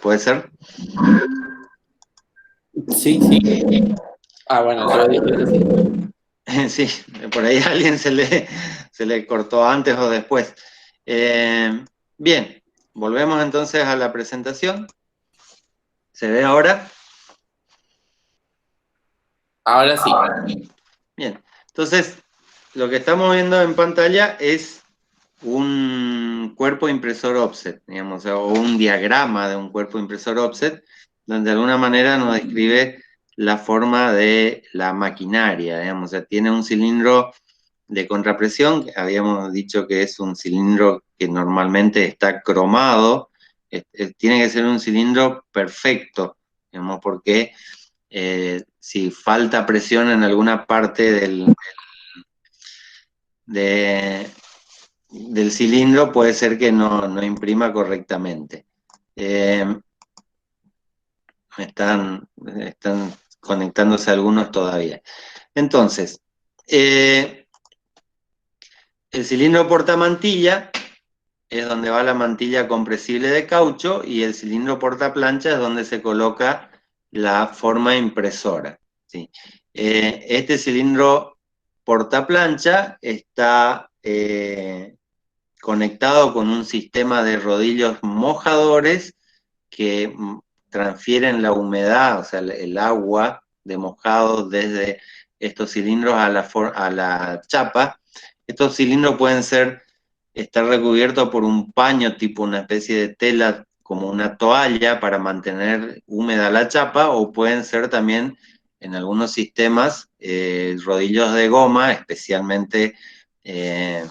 ¿Puede ser? Sí, sí. Ah, bueno, yo dije que sí. Sí, por ahí a alguien se le cortó antes o después. Bien, volvemos entonces a la presentación. ¿Se ve ahora? Ahora sí. Bien, entonces lo que estamos viendo en pantalla es un cuerpo impresor offset, digamos, o un diagrama de un cuerpo impresor offset, donde de alguna manera nos describe la forma de la maquinaria, digamos, o sea, tiene un cilindro de contrapresión, que habíamos dicho que es un cilindro que normalmente está cromado, tiene que ser un cilindro perfecto, digamos, porque si falta presión en alguna parte de, del cilindro, puede ser que no imprima correctamente. Eh, están conectándose algunos todavía. Entonces, el cilindro portamantilla es donde va la mantilla compresible de caucho y el cilindro portaplancha es donde se coloca la forma impresora. ¿Sí? Este cilindro portaplancha está conectado con un sistema de rodillos mojadores que transfieren la humedad, o sea, el agua de mojado desde estos cilindros a la chapa. Estos cilindros pueden estar recubiertos por un paño tipo una especie de tela como una toalla para mantener húmeda la chapa, o pueden ser también en algunos sistemas rodillos de goma especialmente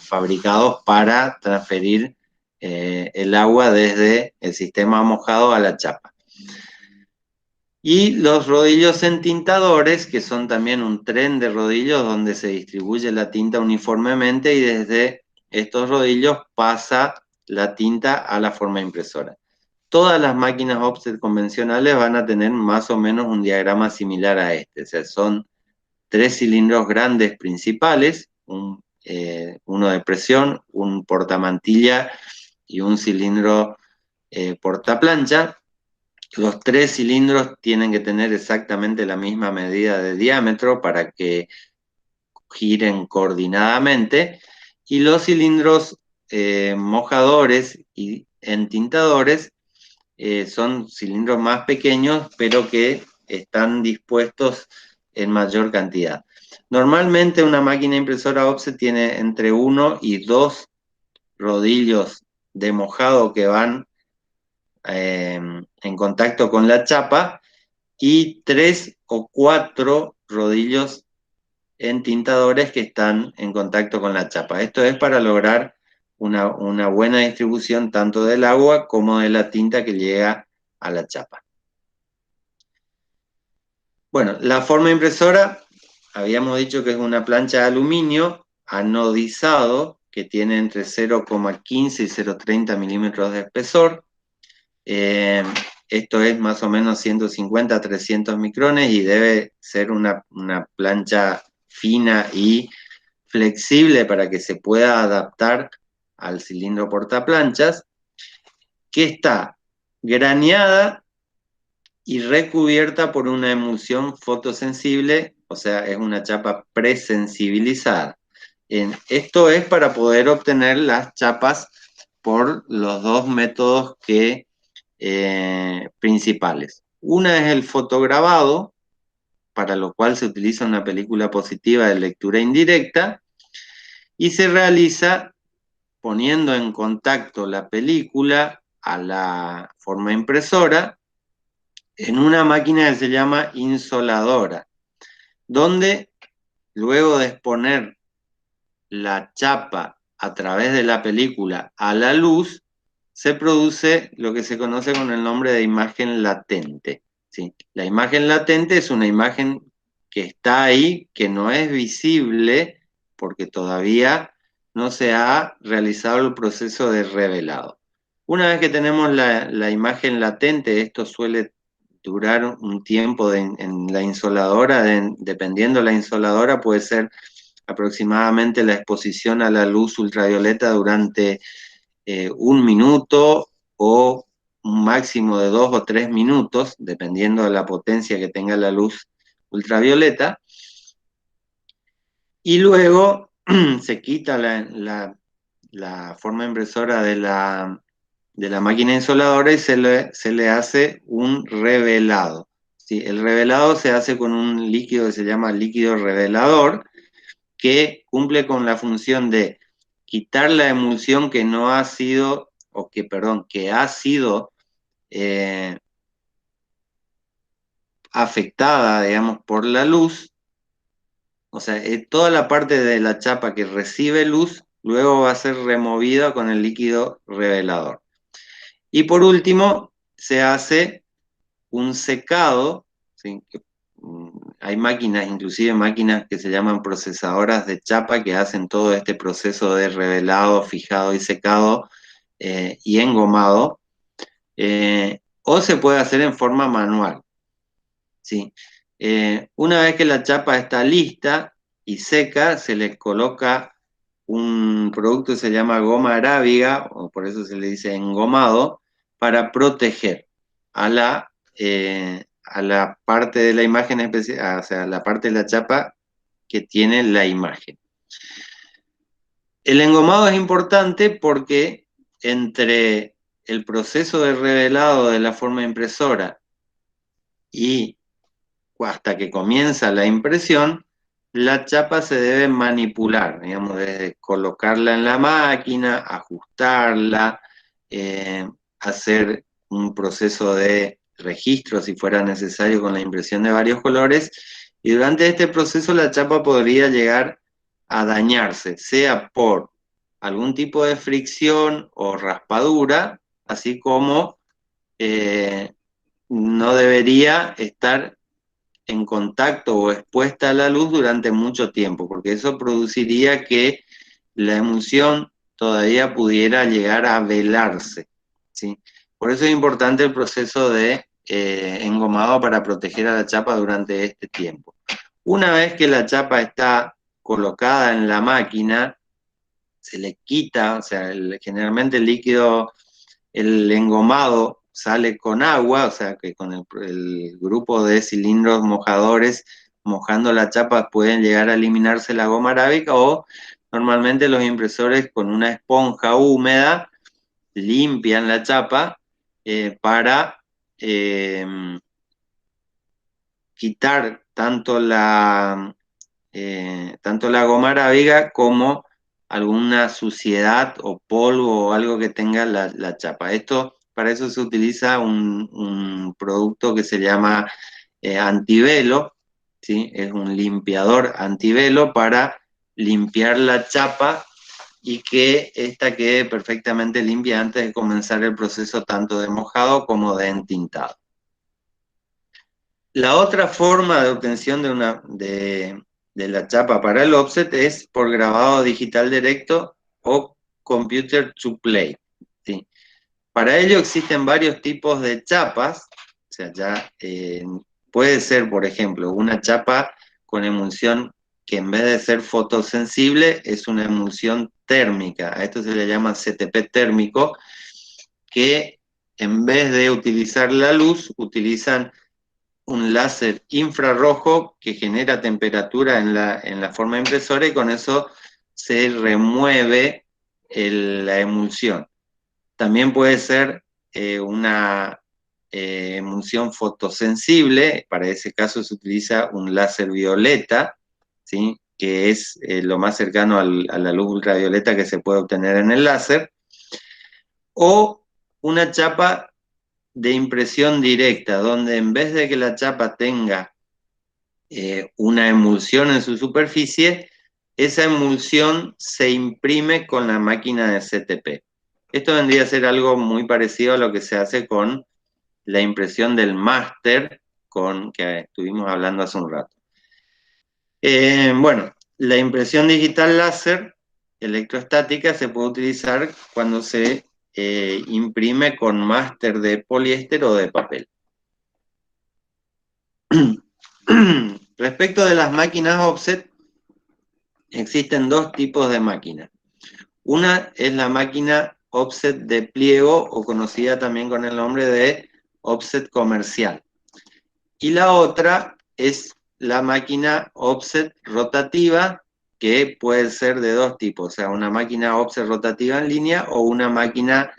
fabricados para transferir el agua desde el sistema mojado a la chapa. Y los rodillos entintadores, que son también un tren de rodillos donde se distribuye la tinta uniformemente y desde estos rodillos pasa la tinta a la forma impresora. Todas las máquinas offset convencionales van a tener más o menos un diagrama similar a este, o sea, son tres cilindros grandes principales, uno de presión, un portamantilla y un cilindro portaplancha. Los tres cilindros tienen que tener exactamente la misma medida de diámetro para que giren coordinadamente, y los cilindros mojadores y entintadores son cilindros más pequeños, pero que están dispuestos en mayor cantidad. Normalmente una máquina impresora offset tiene entre uno y dos rodillos de mojado que van en contacto con la chapa y tres o cuatro rodillos entintadores que están en contacto con la chapa. Esto es para lograr una buena distribución tanto del agua como de la tinta que llega a la chapa. Bueno, la forma impresora, habíamos dicho que es una plancha de aluminio anodizado que tiene entre 0,15 y 0,30 milímetros de espesor. Eh, Esto es más o menos 150 a 300 micrones y debe ser una plancha fina y flexible para que se pueda adaptar al cilindro portaplanchas, que está graneada y recubierta por una emulsión fotosensible, o sea, es una chapa presensibilizada. Esto es para poder obtener las chapas por los dos métodos principales. Una es el fotograbado, para lo cual se utiliza una película positiva de lectura indirecta, y se realiza poniendo en contacto la película a la forma impresora en una máquina que se llama insoladora, donde luego de exponer la chapa a través de la película a la luz, se produce lo que se conoce con el nombre de imagen latente. ¿Sí? La imagen latente es una imagen que está ahí, que no es visible porque todavía no se ha realizado el proceso de revelado. Una vez que tenemos la imagen latente, esto suele durar un tiempo en la insoladora, dependiendo de la insoladora, puede ser aproximadamente la exposición a la luz ultravioleta durante un minuto o un máximo de 2 o 3 minutos, dependiendo de la potencia que tenga la luz ultravioleta, y luego se quita la forma impresora de la máquina insoladora y se le hace un revelado. ¿Sí? El revelado se hace con un líquido que se llama líquido revelador, que cumple con la función de quitar la emulsión que no ha sido, o que, perdón, que ha sido afectada, digamos, por la luz. O sea, toda la parte de la chapa que recibe luz, luego va a ser removida con el líquido revelador. Y por último, se hace un secado, ¿sí? Hay máquinas, inclusive máquinas que se llaman procesadoras de chapa, que hacen todo este proceso de revelado, fijado y secado y engomado, o se puede hacer en forma manual, ¿sí? Una vez que la chapa está lista y seca, se le coloca un producto que se llama goma arábiga, o por eso se le dice engomado, para proteger a la parte de la imagen especial, o sea, la parte de la chapa que tiene la imagen. El engomado es importante porque entre el proceso de revelado de la forma impresora y hasta que comienza la impresión, la chapa se debe manipular, digamos, desde colocarla en la máquina, ajustarla, hacer un proceso de registro si fuera necesario con la impresión de varios colores, y durante este proceso la chapa podría llegar a dañarse, sea por algún tipo de fricción o raspadura, así como no debería estar en contacto o expuesta a la luz durante mucho tiempo, porque eso produciría que la emulsión todavía pudiera llegar a velarse, ¿sí? Por eso es importante el proceso de engomado para proteger a la chapa durante este tiempo. Una vez que la chapa está colocada en la máquina, se le quita, o sea, generalmente el líquido, el engomado sale con agua, o sea que con el grupo de cilindros mojadores mojando la chapa pueden llegar a eliminarse la goma arábica, o normalmente los impresores con una esponja húmeda limpian la chapa para quitar tanto la goma arábiga como alguna suciedad o polvo o algo que tenga la chapa. Para eso se utiliza un producto que se llama antivelo, ¿sí? Es un limpiador antivelo para limpiar la chapa y que ésta quede perfectamente limpia antes de comenzar el proceso tanto de mojado como de entintado. La otra forma de obtención de la chapa para el offset es por grabado digital directo o computer to play, ¿sí? Para ello existen varios tipos de chapas, o sea, ya puede ser, por ejemplo, una chapa con emulsión que en vez de ser fotosensible es una emulsión térmica. A esto se le llama CTP térmico, que en vez de utilizar la luz, utilizan un láser infrarrojo que genera temperatura en la forma impresora y con eso se remueve la emulsión. También puede ser una emulsión fotosensible, para ese caso se utiliza un láser violeta, ¿sí? Que es lo más cercano a la luz ultravioleta que se puede obtener en el láser, o una chapa de impresión directa, donde en vez de que la chapa tenga una emulsión en su superficie, esa emulsión se imprime con la máquina de CTP. Esto vendría a ser algo muy parecido a lo que se hace con la impresión del máster, que estuvimos hablando hace un rato. Bueno, la impresión digital láser electrostática se puede utilizar cuando se imprime con máster de poliéster o de papel. Respecto de las máquinas offset, existen dos tipos de máquinas. Una es la máquina offset de pliego o conocida también con el nombre de offset comercial. Y la otra es la máquina offset rotativa, que puede ser de dos tipos, o sea, una máquina offset rotativa en línea o una máquina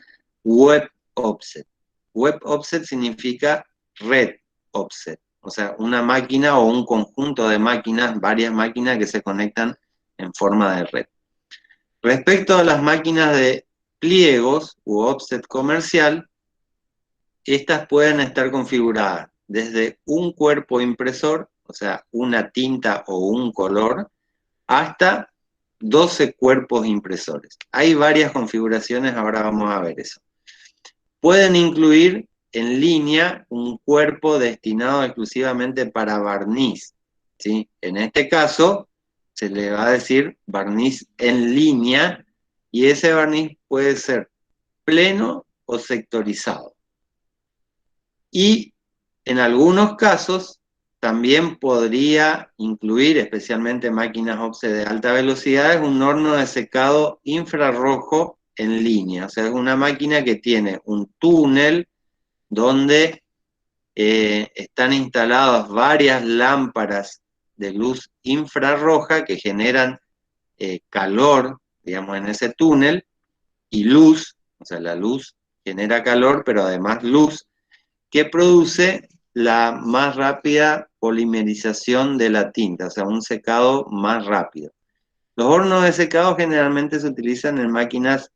web offset. Web offset significa red offset, o sea, una máquina o un conjunto de máquinas, varias máquinas que se conectan en forma de red. Respecto a las máquinas de pliegos u offset comercial, estas pueden estar configuradas desde un cuerpo impresor, o sea, una tinta o un color, hasta 12 cuerpos impresores. Hay varias configuraciones, ahora vamos a ver eso. Pueden incluir en línea un cuerpo destinado exclusivamente para barniz, ¿sí? En este caso, se le va a decir barniz en línea, y ese barniz puede ser pleno o sectorizado. Y en algunos casos también podría incluir, especialmente máquinas offset de alta velocidad, un horno de secado infrarrojo en línea. O sea, es una máquina que tiene un túnel donde están instaladas varias lámparas de luz infrarroja que generan calor, digamos, en ese túnel, y luz, o sea, la luz genera calor, pero además luz, que produce la más rápida polimerización de la tinta, o sea, un secado más rápido. Los hornos de secado generalmente se utilizan en máquinas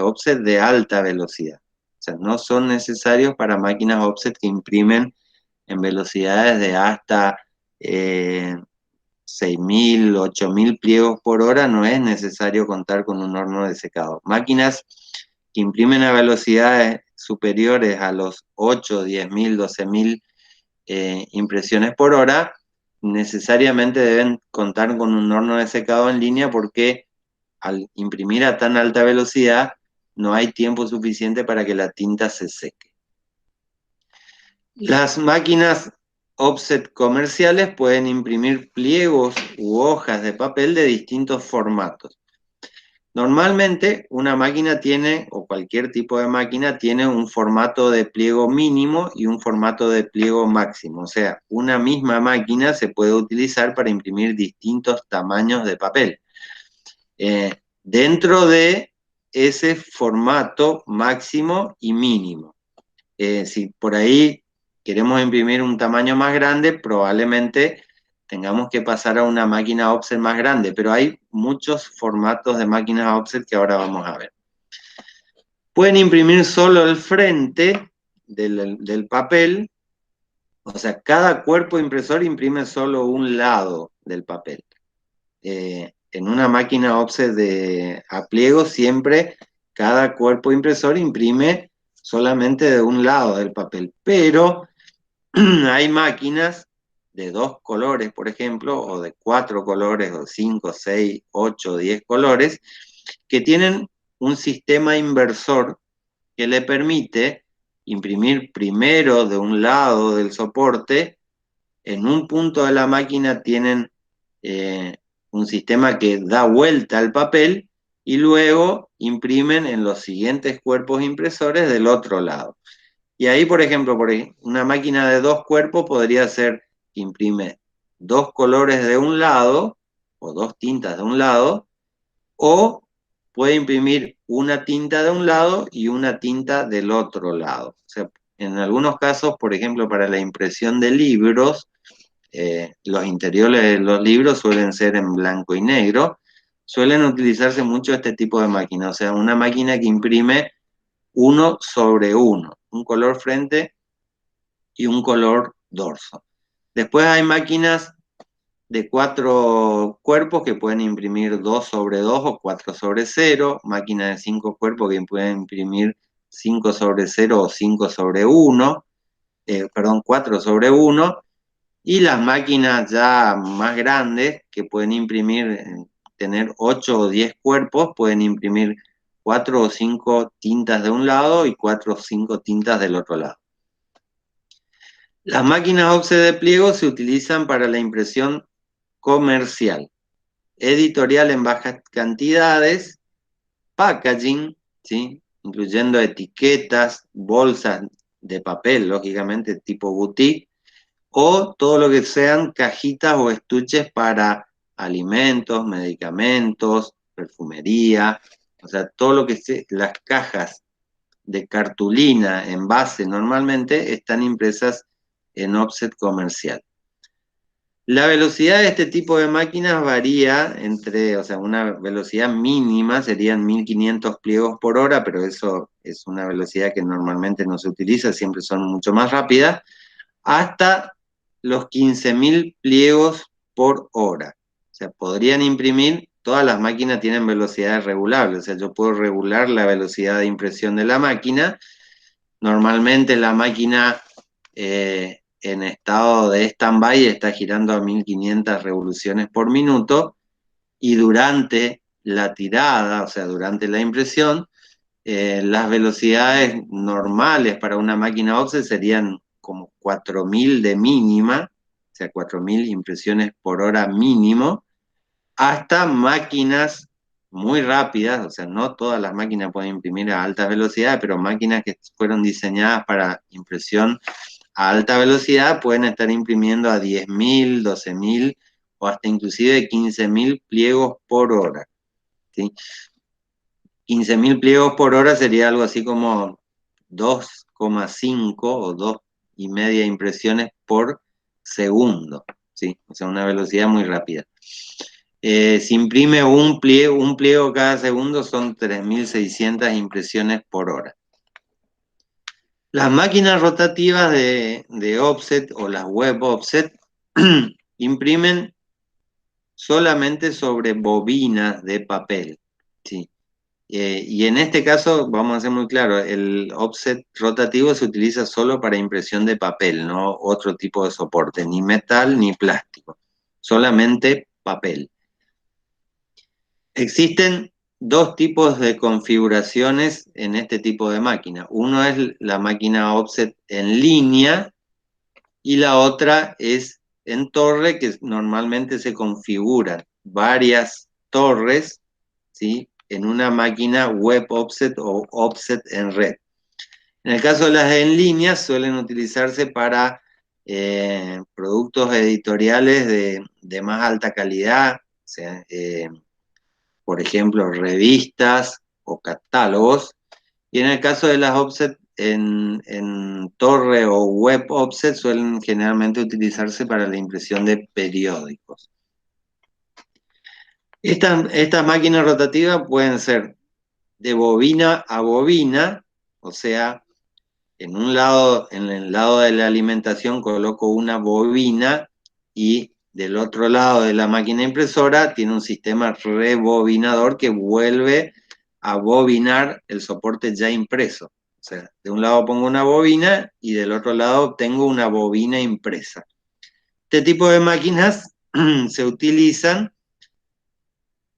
offset de alta velocidad, o sea, no son necesarios para máquinas offset que imprimen en velocidades de hasta 6.000, 8.000 pliegos por hora. No es necesario contar con un horno de secado. Máquinas que imprimen a velocidades superiores a los 8, 10.000, 12.000 impresiones por hora, necesariamente deben contar con un horno de secado en línea, porque al imprimir a tan alta velocidad no hay tiempo suficiente para que la tinta se seque. Las máquinas offset comerciales pueden imprimir pliegos u hojas de papel de distintos formatos. Normalmente una máquina tiene, o cualquier tipo de máquina, tiene un formato de pliego mínimo y un formato de pliego máximo. O sea, una misma máquina se puede utilizar para imprimir distintos tamaños de papel. Dentro de ese formato máximo y mínimo. Si por ahí queremos imprimir un tamaño más grande, probablemente tengamos que pasar a una máquina offset más grande, pero hay muchos formatos de máquinas offset que ahora vamos a ver. Pueden imprimir solo el frente del papel, o sea, cada cuerpo impresor imprime solo un lado del papel. En una máquina offset a pliego, siempre cada cuerpo impresor imprime solamente de un lado del papel, pero hay máquinas de 2 colores, por ejemplo, o de 4 colores, o 5, 6, 8, 10 colores, que tienen un sistema inversor que le permite imprimir primero de un lado del soporte. En un punto de la máquina tienen un sistema que da vuelta al papel, y luego imprimen en los siguientes cuerpos impresores del otro lado. Y ahí, por ejemplo, una máquina de 2 cuerpos podría ser que imprime 2 colores de un lado, o 2 tintas de un lado, o puede imprimir una tinta de un lado y una tinta del otro lado. O sea, en algunos casos, por ejemplo, para la impresión de libros, los interiores de los libros suelen ser en blanco y negro, suelen utilizarse mucho este tipo de máquina, o sea, una máquina que imprime 1 sobre 1, un color frente y un color dorso. Después hay máquinas de 4 cuerpos que pueden imprimir 2 sobre 2 o 4 sobre 0, máquinas de 5 cuerpos que pueden imprimir 5 sobre 0 o 5 sobre 1, 4 sobre 1, y las máquinas ya más grandes que pueden imprimir, tener 8 o 10 cuerpos, pueden imprimir 4 o 5 tintas de un lado y 4 o 5 tintas del otro lado. Las máquinas offset de pliego se utilizan para la impresión comercial, editorial en bajas cantidades, packaging, ¿sí? Incluyendo etiquetas, bolsas de papel, lógicamente, tipo boutique, o todo lo que sean cajitas o estuches para alimentos, medicamentos, perfumería, o sea, todo lo que las cajas de cartulina, envase, normalmente están impresas en offset comercial. La velocidad de este tipo de máquinas varía entre, o sea, una velocidad mínima serían 1500 pliegos por hora, pero eso es una velocidad que normalmente no se utiliza, siempre son mucho más rápidas, hasta los 15.000 pliegos por hora. O sea, podrían imprimir, todas las máquinas tienen velocidades regulables, o sea, yo puedo regular la velocidad de impresión de la máquina. Normalmente la máquina en estado de stand-by está girando a 1500 revoluciones por minuto y durante la tirada, o sea, durante la impresión, las velocidades normales para una máquina offset serían como 4000 de mínima, o sea, 4000 impresiones por hora mínimo, hasta máquinas muy rápidas, o sea, no todas las máquinas pueden imprimir a altas velocidades, pero máquinas que fueron diseñadas para impresión a alta velocidad pueden estar imprimiendo a 10.000, 12.000 o hasta inclusive 15.000 pliegos por hora, ¿sí? 15.000 pliegos por hora sería algo así como 2,5 o 2,5 impresiones por segundo, ¿sí? O sea, una velocidad muy rápida. Si imprime un pliego cada segundo son 3.600 impresiones por hora. Las máquinas rotativas de offset o las web offset imprimen solamente sobre bobinas de papel, ¿sí? Y en este caso, vamos a ser muy claros, el offset rotativo se utiliza solo para impresión de papel, no otro tipo de soporte, ni metal ni plástico, solamente papel. Existen dos tipos de configuraciones en este tipo de máquina. Uno es la máquina offset en línea y la otra es en torre, que normalmente se configuran varias torres, ¿sí?, en una máquina web offset o offset en red. En el caso de las en línea suelen utilizarse para productos editoriales de más alta calidad, o sea, por ejemplo, revistas o catálogos. Y en el caso de las offset en torre o web offset suelen generalmente utilizarse para la impresión de periódicos. Estas máquinas rotativas pueden ser de bobina a bobina, o sea, en el lado de la alimentación coloco una bobina y del otro lado de la máquina impresora tiene un sistema rebobinador que vuelve a bobinar el soporte ya impreso. O sea, de un lado pongo una bobina y del otro lado tengo una bobina impresa. Este tipo de máquinas se utilizan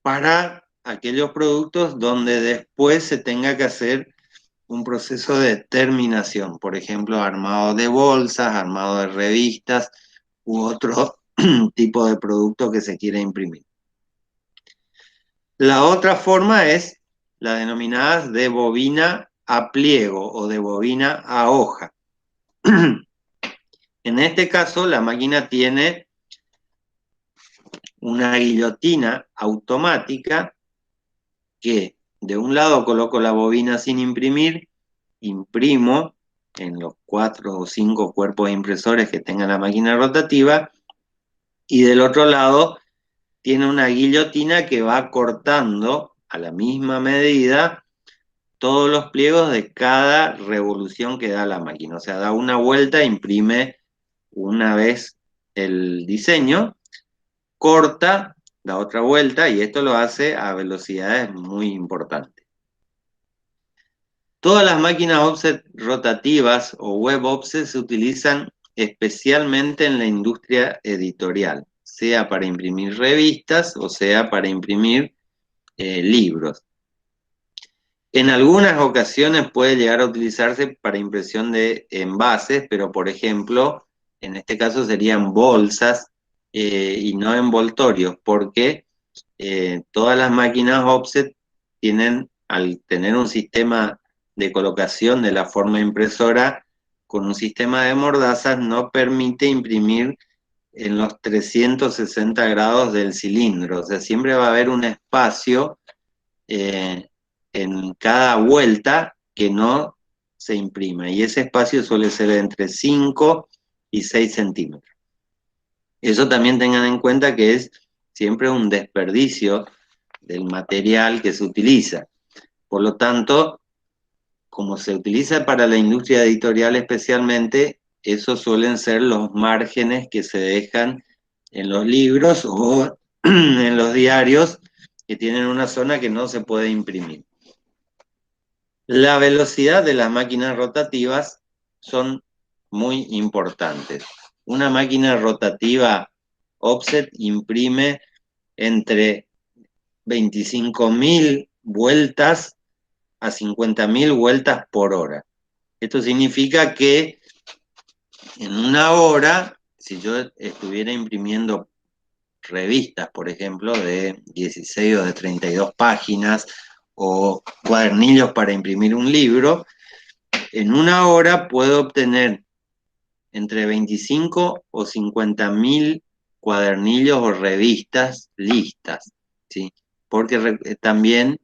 para aquellos productos donde después se tenga que hacer un proceso de terminación, por ejemplo, armado de bolsas, armado de revistas u otro tipo de producto que se quiera imprimir. La otra forma es la denominada de bobina a pliego o de bobina a hoja. En este caso, la máquina tiene una guillotina automática que de un lado coloco la bobina sin imprimir, imprimo en los 4 o 5 cuerpos impresores que tenga la máquina rotativa, y del otro lado tiene una guillotina que va cortando a la misma medida todos los pliegos de cada revolución que da la máquina. O sea, da una vuelta, imprime una vez el diseño, corta, da otra vuelta, y esto lo hace a velocidades muy importantes. Todas las máquinas offset rotativas o web offset se utilizan especialmente en la industria editorial, sea para imprimir revistas o sea para imprimir libros. En algunas ocasiones puede llegar a utilizarse para impresión de envases, pero por ejemplo, en este caso serían bolsas y no envoltorios, porque todas las máquinas offset tienen al tener un sistema de colocación de la forma impresora con un sistema de mordazas, no permite imprimir en los 360 grados del cilindro. O sea, siempre va a haber un espacio en cada vuelta que no se imprima. Y ese espacio suele ser de entre 5 y 6 centímetros. Eso también tengan en cuenta que es siempre un desperdicio del material que se utiliza. Por lo tanto, como se utiliza para la industria editorial especialmente, esos suelen ser los márgenes que se dejan en los libros o en los diarios que tienen una zona que no se puede imprimir. La velocidad de las máquinas rotativas son muy importantes. Una máquina rotativa offset imprime entre 25.000 vueltas a 50.000 vueltas por hora. Esto significa que en una hora, si yo estuviera imprimiendo revistas, por ejemplo, de 16 o de 32 páginas, o cuadernillos para imprimir un libro, en una hora puedo obtener entre 25 o 50.000 cuadernillos o revistas listas, ¿sí? Porque también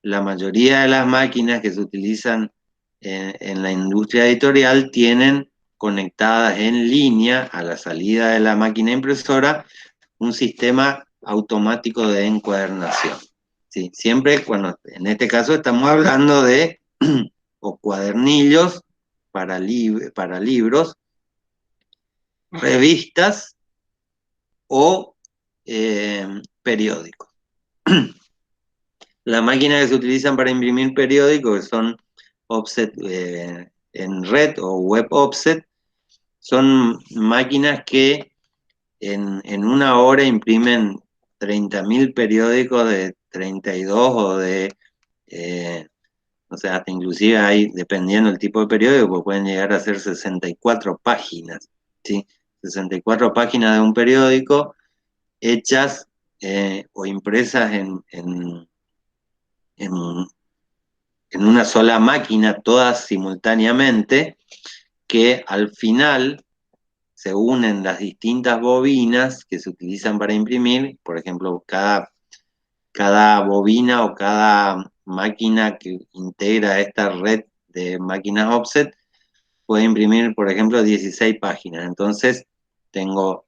la mayoría de las máquinas que se utilizan en la industria editorial tienen conectadas en línea a la salida de la máquina impresora un sistema automático de encuadernación. ¿Sí? Siempre, bueno, en este caso estamos hablando de o cuadernillos para libros, revistas o periódicos. Las máquinas que se utilizan para imprimir periódicos, que son offset en red o web offset, son máquinas que en una hora imprimen 30.000 periódicos de 32 o de, o sea, hasta inclusive hay, dependiendo del tipo de periódico, pues pueden llegar a ser 64 páginas, ¿sí? 64 páginas de un periódico hechas o impresas en una sola máquina, todas simultáneamente, que al final se unen las distintas bobinas que se utilizan para imprimir. Por ejemplo, cada bobina o cada máquina que integra esta red de máquinas offset puede imprimir, por ejemplo, 16 páginas. Entonces, tengo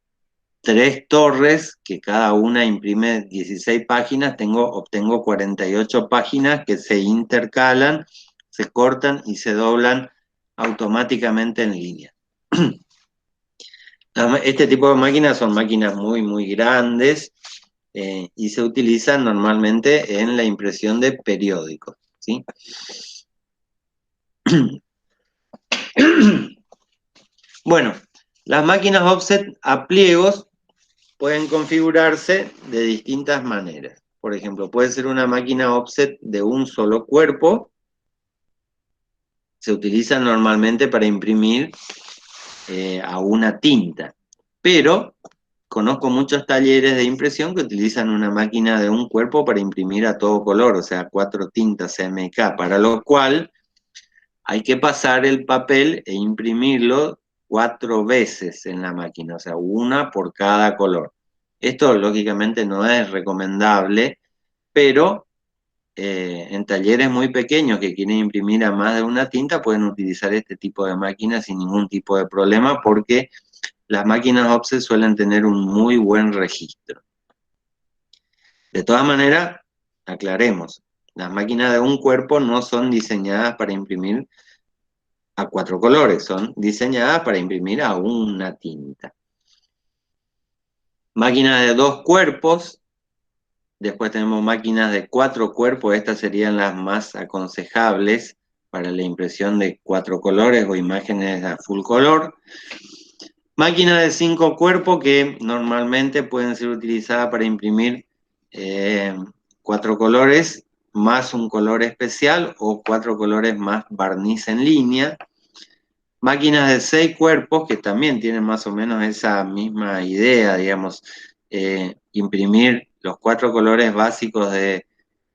3 torres que cada una imprime 16 páginas, obtengo 48 páginas que se intercalan, se cortan y se doblan automáticamente en línea. Este tipo de máquinas son máquinas muy, muy grandes y se utilizan normalmente en la impresión de periódicos, ¿sí? Bueno, las máquinas offset a pliegos pueden configurarse de distintas maneras. Por ejemplo, puede ser una máquina offset de un solo cuerpo. Se utiliza normalmente para imprimir a una tinta. Pero conozco muchos talleres de impresión que utilizan una máquina de un cuerpo para imprimir a todo color, o sea, 4 tintas CMK, para lo cual hay que pasar el papel e imprimirlo 4 veces en la máquina, o sea, una por cada color. Esto lógicamente no es recomendable, pero en talleres muy pequeños que quieren imprimir a más de una tinta pueden utilizar este tipo de máquinas sin ningún tipo de problema porque las máquinas offset suelen tener un muy buen registro. De todas maneras, aclaremos, las máquinas de un cuerpo no son diseñadas para imprimir a 4 colores, son diseñadas para imprimir a una tinta. Máquinas de 2 cuerpos, después tenemos máquinas de 4 cuerpos, estas serían las más aconsejables para la impresión de 4 colores o imágenes a full color. Máquinas de 5 cuerpos que normalmente pueden ser utilizadas para imprimir 4 colores más un color especial o 4 colores más barniz en línea. Máquinas de 6 cuerpos que también tienen más o menos esa misma idea, digamos, imprimir los 4 colores básicos de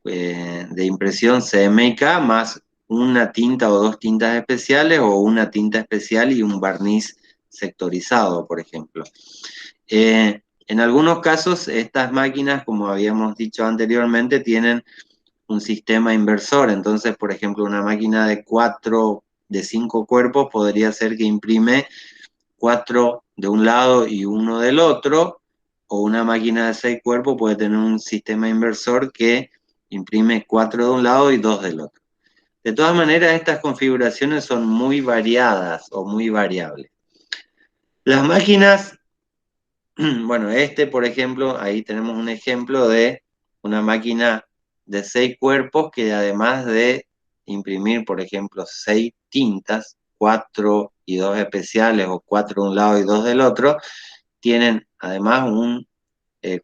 de impresión CMYK más una tinta o dos tintas especiales o una tinta especial y un barniz sectorizado, por ejemplo. En algunos casos, estas máquinas, como habíamos dicho anteriormente, tienen un sistema inversor. Entonces, por ejemplo, una máquina de 5 cuerpos podría ser que imprime 4 de un lado y uno del otro, o una máquina de 6 cuerpos puede tener un sistema inversor que imprime 4 de un lado y 2 del otro. De todas maneras, estas configuraciones son muy variadas o muy variables. Las máquinas, bueno, por ejemplo, ahí tenemos un ejemplo de una máquina de 6 cuerpos que además de imprimir, por ejemplo, 6 tintas, 4 y 2 especiales o 4 de un lado y 2 del otro, tienen además un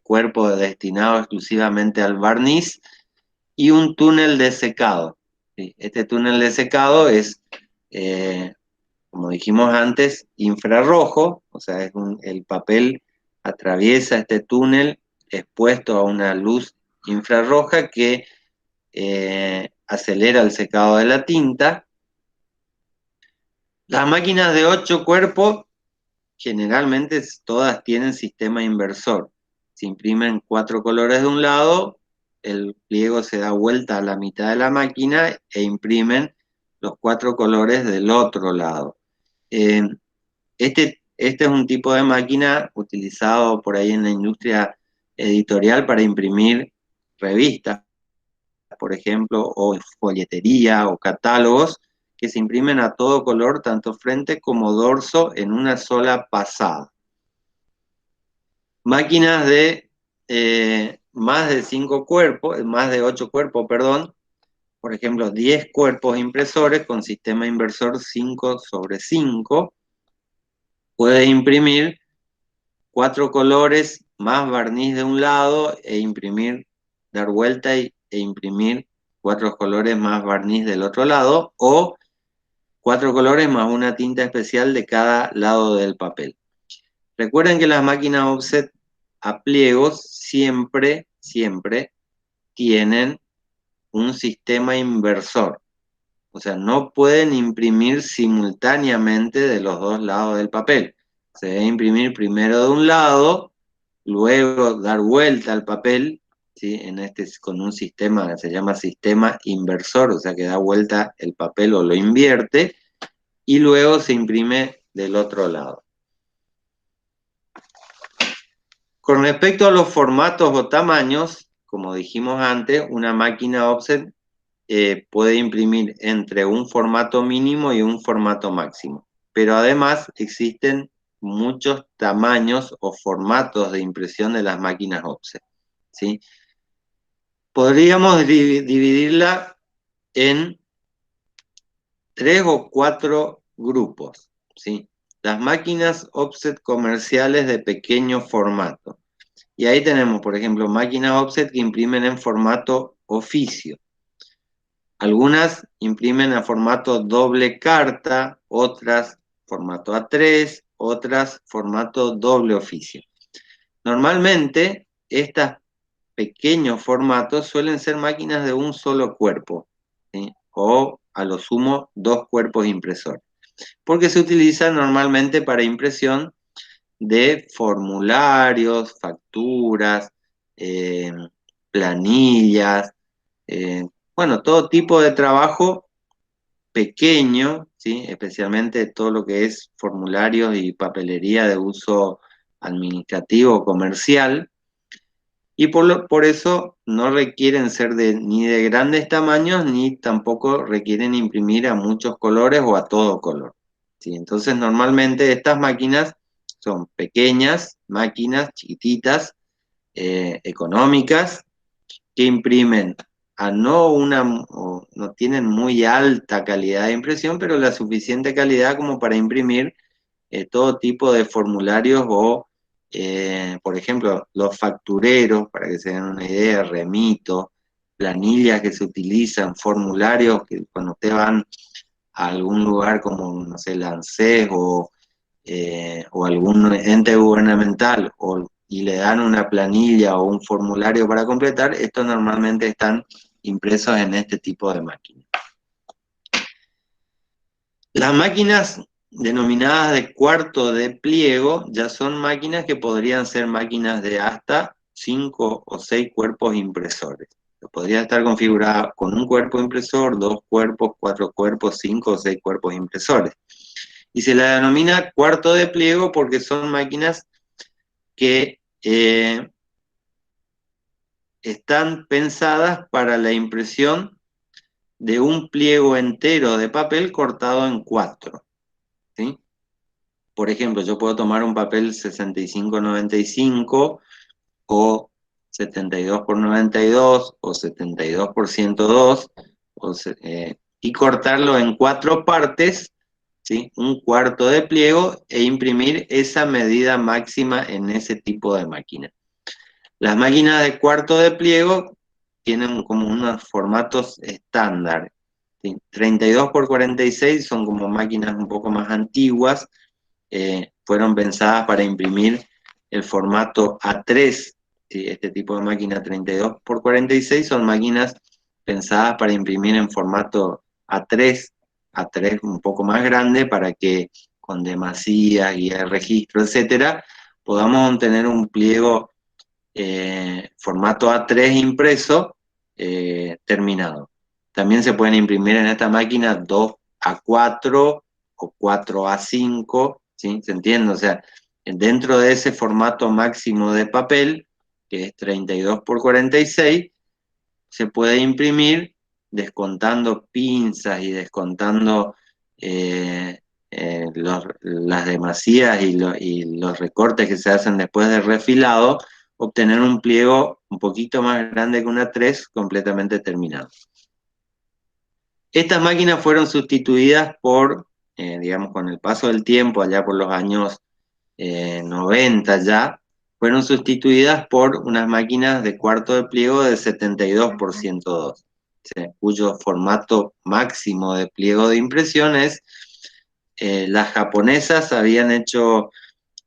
cuerpo destinado exclusivamente al barniz y un túnel de secado. ¿Sí? Este túnel de secado es, como dijimos antes, infrarrojo, o sea, el papel atraviesa este túnel expuesto a una luz infrarroja que acelera el secado de la tinta. Las máquinas de 8 cuerpos generalmente todas tienen sistema inversor. Se imprimen 4 colores de un lado, el pliego se da vuelta a la mitad de la máquina e imprimen los 4 colores del otro lado. Eh, este es un tipo de máquina utilizado por ahí en la industria editorial para imprimir revistas, por ejemplo, o folletería o catálogos que se imprimen a todo color, tanto frente como dorso, en una sola pasada. Máquinas de más de 5 cuerpos, más de 8 cuerpos, perdón, por ejemplo, 10 cuerpos impresores con sistema inversor 5/5, puede imprimir 4 colores más barniz de un lado e imprimir, dar vuelta e imprimir 4 colores más barniz del otro lado, o 4 colores más una tinta especial de cada lado del papel. Recuerden que las máquinas offset a pliegos siempre tienen un sistema inversor. O sea, no pueden imprimir simultáneamente de los dos lados del papel. Se debe imprimir primero de un lado, luego dar vuelta al papel, ¿sí? Con un sistema que se llama sistema inversor, o sea que da vuelta el papel o lo invierte, y luego se imprime del otro lado. Con respecto a los formatos o tamaños, como dijimos antes, una máquina offset puede imprimir entre un formato mínimo y un formato máximo. Pero además existen muchos tamaños o formatos de impresión de las máquinas offset, ¿sí? Podríamos dividirla en 3 o 4 grupos, ¿sí? Las máquinas offset comerciales de pequeño formato. Y ahí tenemos, por ejemplo, máquinas offset que imprimen en formato oficio. Algunas imprimen a formato doble carta, otras formato A3, otras formato doble oficio. Normalmente, estos pequeños formatos suelen ser máquinas de un solo cuerpo, ¿sí? O a lo sumo 2 cuerpos impresores, porque se utilizan normalmente para impresión de formularios, facturas, planillas, bueno, todo tipo de trabajo pequeño, ¿sí? Especialmente todo lo que es formularios y papelería de uso administrativo, comercial, y por eso no requieren ser ni de grandes tamaños, ni tampoco requieren imprimir a muchos colores o a todo color, ¿sí? Entonces, normalmente estas máquinas son pequeñas, máquinas chiquititas, económicas, que imprimen a no tienen muy alta calidad de impresión, pero la suficiente calidad como para imprimir todo tipo de formularios o, por ejemplo, los factureros, para que se den una idea, Remito, planillas que se utilizan, formularios que cuando ustedes van a algún lugar como, no sé, la ANSES o algún ente gubernamental y le dan una planilla o un formulario para completar, estos normalmente están impresos en este tipo de máquinas. Las máquinas denominadas de cuarto de pliego ya son máquinas que podrían ser máquinas de hasta 5 o 6 cuerpos impresores. Podría estar configurada con un cuerpo impresor, 2 cuerpos, 4 cuerpos, 5 o 6 cuerpos impresores. Y se la denomina cuarto de pliego porque son máquinas que están pensadas para la impresión de un pliego entero de papel cortado en 4, ¿sí? Por ejemplo, yo puedo tomar un papel 65-95 o 72x92 o 72x102 y cortarlo en 4 partes, ¿sí? Un cuarto de pliego e imprimir esa medida máxima en ese tipo de máquina. Las máquinas de cuarto de pliego tienen como unos formatos estándar. 32x46 son como máquinas un poco más antiguas, fueron pensadas para imprimir el formato A3. ¿Sí? Este tipo de máquina 32x46 son máquinas pensadas para imprimir en formato A3 un poco más grande para que con demasías, guía de registro, etcétera, podamos obtener un pliego formato A3 impreso terminado. También se pueden imprimir en esta máquina 2A4 o 4A5, ¿sí? ¿Se entiende? O sea, dentro de ese formato máximo de papel, que es 32x46, se puede imprimir descontando pinzas y descontando las demasías y los recortes que se hacen después del refilado, obtener un pliego un poquito más grande que una 3 completamente terminado. Estas máquinas fueron sustituidas por, digamos, con el paso del tiempo, allá por los años 90 ya, fueron sustituidas por unas máquinas de cuarto de pliego de 72x102, cuyo formato máximo de pliego de impresión es, las japonesas habían hecho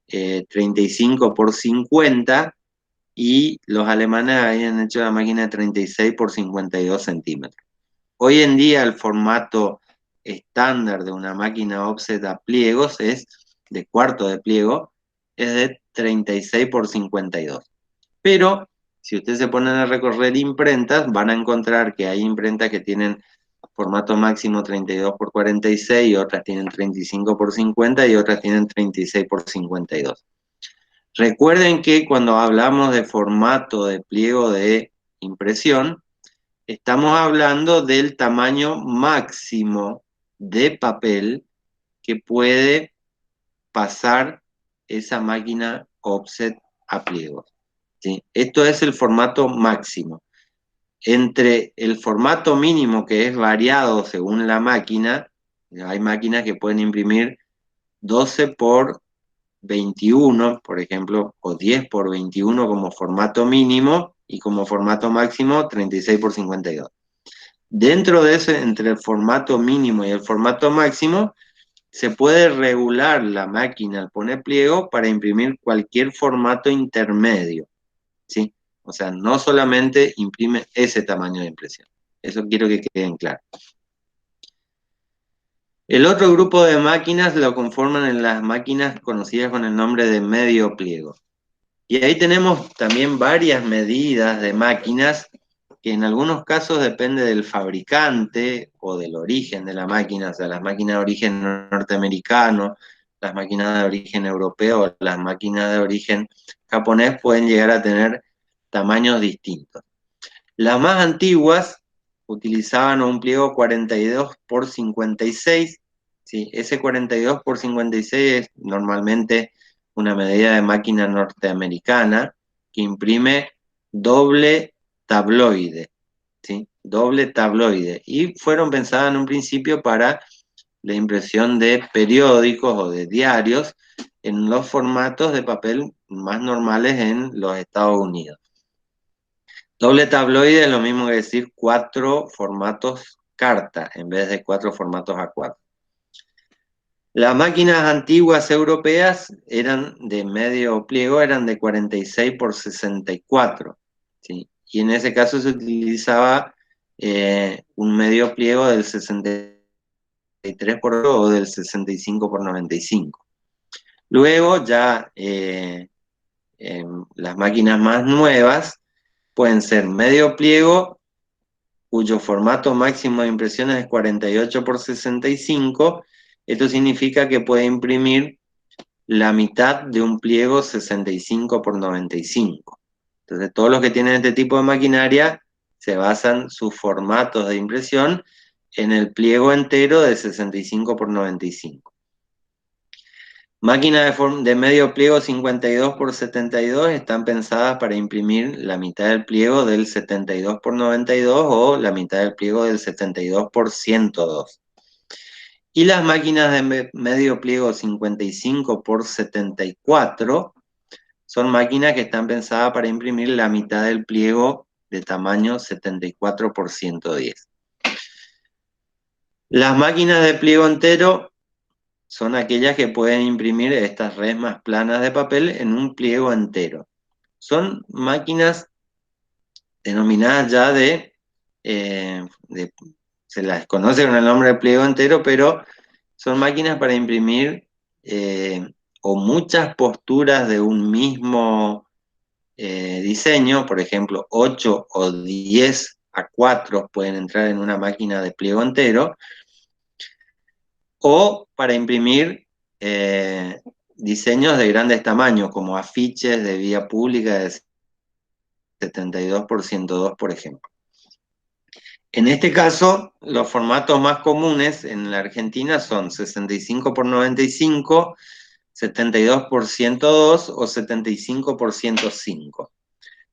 35x50 y los alemanes habían hecho la máquina de 36x52 centímetros. Hoy en día el formato estándar de una máquina offset a pliegos es de cuarto de pliego, es de 36x52. Pero si ustedes se ponen a recorrer imprentas, van a encontrar que hay imprentas que tienen formato máximo 32x46 y otras tienen 35x50 y otras tienen 36x52. Recuerden que cuando hablamos de formato de pliego de impresión, estamos hablando del tamaño máximo de papel que puede pasar esa máquina offset a pliegos, ¿sí? Esto es el formato máximo. Entre el formato mínimo, que es variado según la máquina, hay máquinas que pueden imprimir 12x21, por ejemplo, o 10x21 como formato mínimo y como formato máximo 36x52. Dentro de ese, entre el formato mínimo y el formato máximo, se puede regular la máquina al poner pliego para imprimir cualquier formato intermedio, ¿sí? O sea, no solamente imprime ese tamaño de impresión. Eso quiero que queden claro. El otro grupo de máquinas lo conforman en las máquinas conocidas con el nombre de medio pliego. Y ahí tenemos también varias medidas de máquinas que en algunos casos depende del fabricante o del origen de la máquina, o sea, las máquinas de origen norteamericano, las máquinas de origen europeo, las máquinas de origen japonés pueden llegar a tener tamaños distintos. Las más antiguas utilizaban un pliego 42x56, ¿sí? Ese 42x56 es normalmente una medida de máquina norteamericana que imprime doble tabloide, ¿sí? Doble tabloide. Y fueron pensadas en un principio para la impresión de periódicos o de diarios en los formatos de papel más normales en los Estados Unidos. Doble tabloide es lo mismo que decir 4 formatos carta en vez de 4 formatos A4. Las máquinas antiguas europeas eran de medio pliego, eran de 46x64, ¿sí? Y en ese caso se utilizaba un medio pliego del 63 por 8 o del 65 por 95. Luego ya las máquinas más nuevas pueden ser medio pliego, cuyo formato máximo de impresión es 48 por 65. Esto significa que puede imprimir la mitad de un pliego 65 por 95. Entonces, todos los que tienen este tipo de maquinaria se basan sus formatos de impresión en el pliego entero de 65 por 95. Máquinas de medio pliego 52 por 72 están pensadas para imprimir la mitad del pliego del 72 por 92 o la mitad del pliego del 72 por 102. Y las máquinas de medio pliego 55 por 74 son máquinas que están pensadas para imprimir la mitad del pliego de tamaño 74 por 110. Las máquinas de pliego entero son aquellas que pueden imprimir estas resmas planas de papel en un pliego entero. Son máquinas denominadas ya se las conoce con el nombre de pliego entero, pero son máquinas para imprimir o muchas posturas de un mismo diseño, por ejemplo, 8 o 10 A4 pueden entrar en una máquina de pliego entero, o para imprimir diseños de grandes tamaños, como afiches de vía pública de 72 por 102, por ejemplo. En este caso, los formatos más comunes en la Argentina son 65 por 95, 72 por 102 o 75 por 105.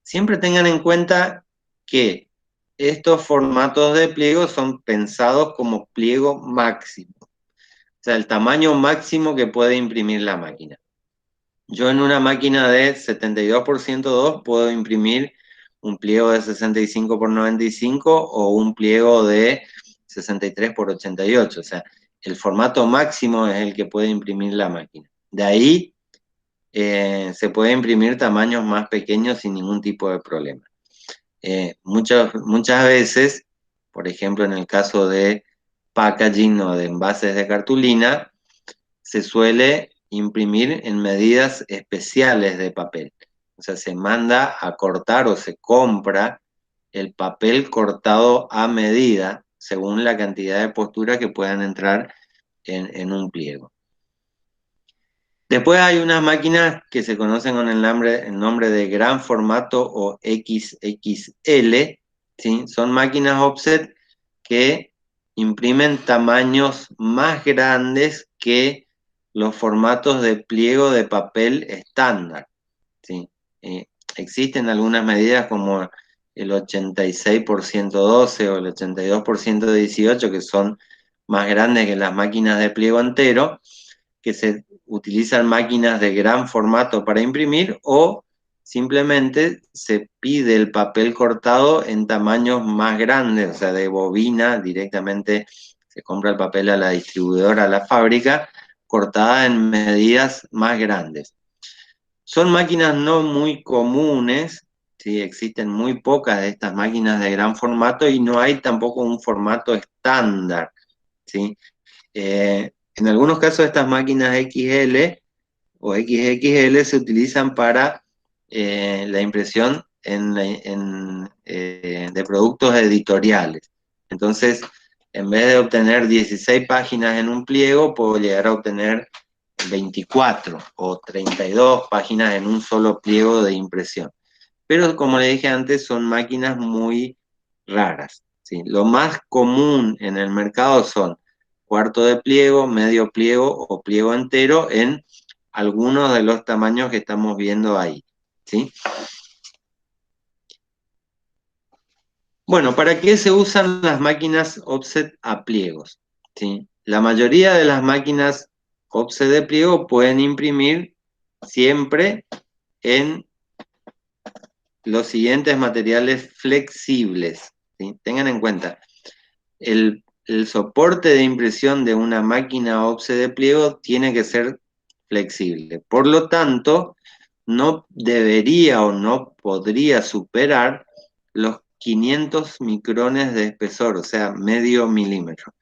Siempre tengan en cuenta que estos formatos de pliego son pensados como pliego máximo, o sea, el tamaño máximo que puede imprimir la máquina. Yo en una máquina de 72 por 102 puedo imprimir un pliego de 65 por 95 o un pliego de 63 por 88, o sea, el formato máximo es el que puede imprimir la máquina. De ahí se puede imprimir tamaños más pequeños sin ningún tipo de problema. Muchas veces, por ejemplo, en el caso de packaging o de envases de cartulina, se suele imprimir en medidas especiales de papel. O sea, se manda a cortar o se compra el papel cortado a medida según la cantidad de posturas que puedan entrar en un pliego. Después hay unas máquinas que se conocen con el nombre de gran formato o XXL, ¿sí? Son máquinas offset que imprimen tamaños más grandes que los formatos de pliego de papel estándar, ¿sí? Existen algunas medidas como el 86 por 112 o el 82 por 118 que son más grandes que las máquinas de pliego entero, que se utilizan máquinas de gran formato para imprimir, o simplemente se pide el papel cortado en tamaños más grandes, o sea, de bobina, directamente se compra el papel a la distribuidora, a la fábrica, cortada en medidas más grandes. Son máquinas no muy comunes, ¿sí? Existen muy pocas de estas máquinas de gran formato y no hay tampoco un formato estándar, ¿sí? En algunos casos estas máquinas XL o XXL se utilizan para la impresión de productos editoriales. Entonces, en vez de obtener 16 páginas en un pliego, puedo llegar a obtener 24 o 32 páginas en un solo pliego de impresión. Pero como le dije antes, son máquinas muy raras, ¿sí? Lo más común en el mercado son cuarto de pliego, medio pliego o pliego entero en algunos de los tamaños que estamos viendo ahí, ¿sí? Bueno, ¿para qué se usan las máquinas offset a pliegos? ¿Sí? La mayoría de las máquinas offset de pliego pueden imprimir siempre en los siguientes materiales flexibles, ¿sí? Tengan en cuenta, el soporte de impresión de una máquina offset de pliego tiene que ser flexible. Por lo tanto, no debería o no podría superar los 500 micrones de espesor, o sea, medio milímetro.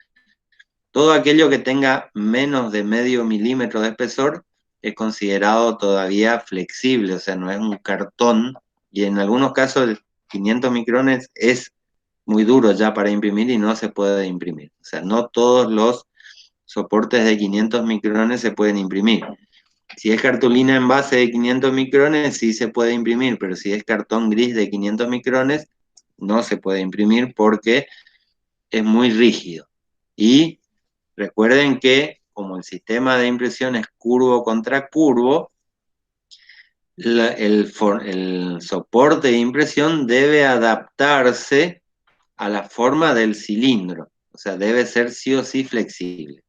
Todo aquello que tenga menos de medio milímetro de espesor es considerado todavía flexible, o sea, no es un cartón, y en algunos casos 500 micrones es muy duro ya para imprimir y no se puede imprimir. O sea, no todos los soportes de 500 micrones se pueden imprimir. Si es cartulina en base de 500 micrones, sí se puede imprimir, pero si es cartón gris de 500 micrones, no se puede imprimir porque es muy rígido. Y recuerden que como el sistema de impresión es curvo contra curvo, el soporte de impresión debe adaptarse a la forma del cilindro, o sea, debe ser sí o sí flexible.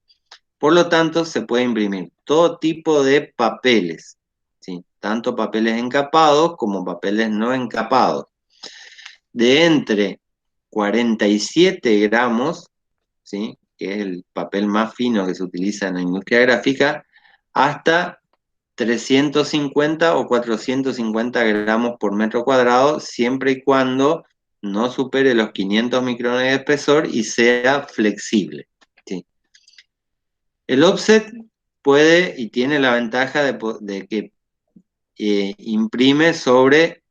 Por lo tanto, se puede imprimir todo tipo de papeles, ¿sí? Tanto papeles encapados como papeles no encapados, de entre 47 gramos, ¿sí? Que es el papel más fino que se utiliza en la industria gráfica, hasta 350 o 450 gramos por metro cuadrado, siempre y cuando no supere los 500 micrones de espesor y sea flexible, ¿sí? El offset puede y tiene la ventaja de que imprime sobre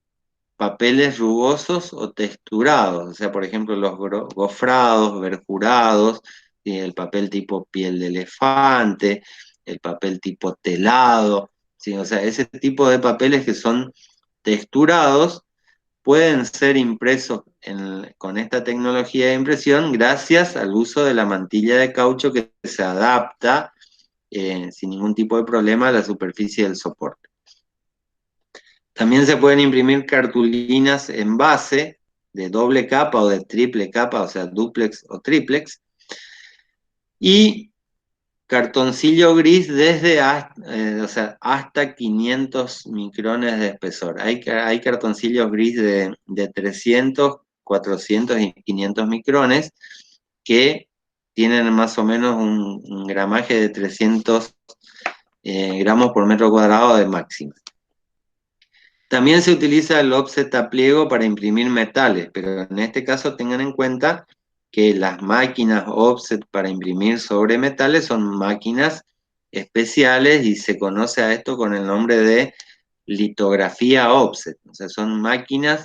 papeles rugosos o texturados, o sea, por ejemplo, los gofrados, verjurados, el papel tipo piel de elefante, el papel tipo telado, ¿sí? O sea, ese tipo de papeles que son texturados pueden ser impresos con esta tecnología de impresión gracias al uso de la mantilla de caucho que se adapta sin ningún tipo de problema a la superficie del soporte. También se pueden imprimir cartulinas en base de doble capa o de triple capa, o sea, duplex o triplex, y cartoncillo gris desde hasta 500 micrones de espesor. Hay cartoncillos gris de 300, 400 y 500 micrones que tienen más o menos un gramaje de 300 gramos por metro cuadrado de máxima. También se utiliza el offset a pliego para imprimir metales, pero en este caso tengan en cuenta que las máquinas offset para imprimir sobre metales son máquinas especiales y se conoce a esto con el nombre de litografía offset. O sea, son máquinas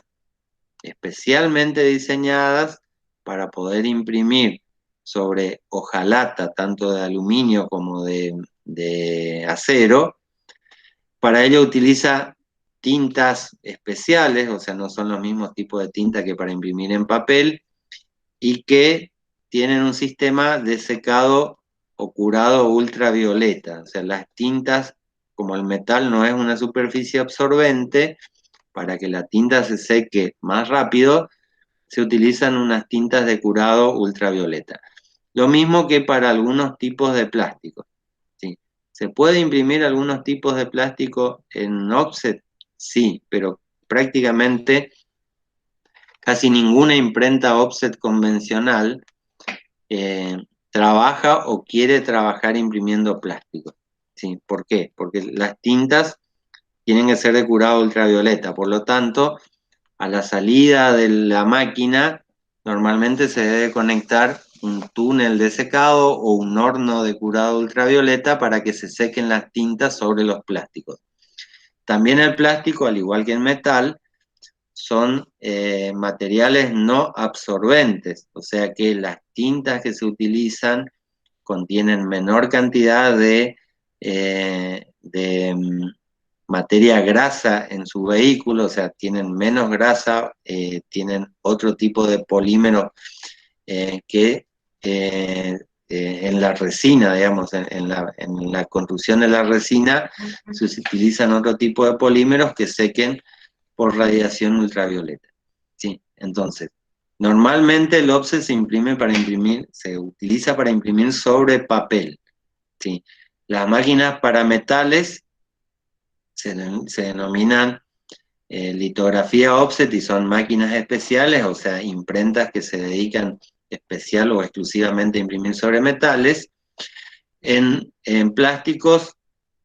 especialmente diseñadas para poder imprimir sobre hojalata, tanto de aluminio como de acero. Para ello utiliza tintas especiales, o sea, no son los mismos tipos de tinta que para imprimir en papel, y que tienen un sistema de secado o curado ultravioleta. O sea, las tintas, como el metal no es una superficie absorbente, para que la tinta se seque más rápido, se utilizan unas tintas de curado ultravioleta. Lo mismo que para algunos tipos de plástico. ¿Sí? ¿Se puede imprimir algunos tipos de plástico en offset? Sí, pero prácticamente casi ninguna imprenta offset convencional trabaja o quiere trabajar imprimiendo plástico. ¿Sí? ¿Por qué? Porque las tintas tienen que ser de curado ultravioleta, por lo tanto, a la salida de la máquina normalmente se debe conectar un túnel de secado o un horno de curado ultravioleta para que se sequen las tintas sobre los plásticos. También el plástico, al igual que el metal, son materiales no absorbentes, o sea que las tintas que se utilizan contienen menor cantidad de materia grasa en su vehículo, o sea, tienen menos grasa, tienen otro tipo de polímero que en la resina, digamos, en la construcción de la resina se utilizan otro tipo de polímeros que sequen por radiación ultravioleta. ¿Sí? Entonces, normalmente el offset se utiliza para imprimir sobre papel. ¿Sí? Las máquinas para metales se denominan litografía offset y son máquinas especiales, o sea, imprentas que se dedican especial o exclusivamente a imprimir sobre metales. En plásticos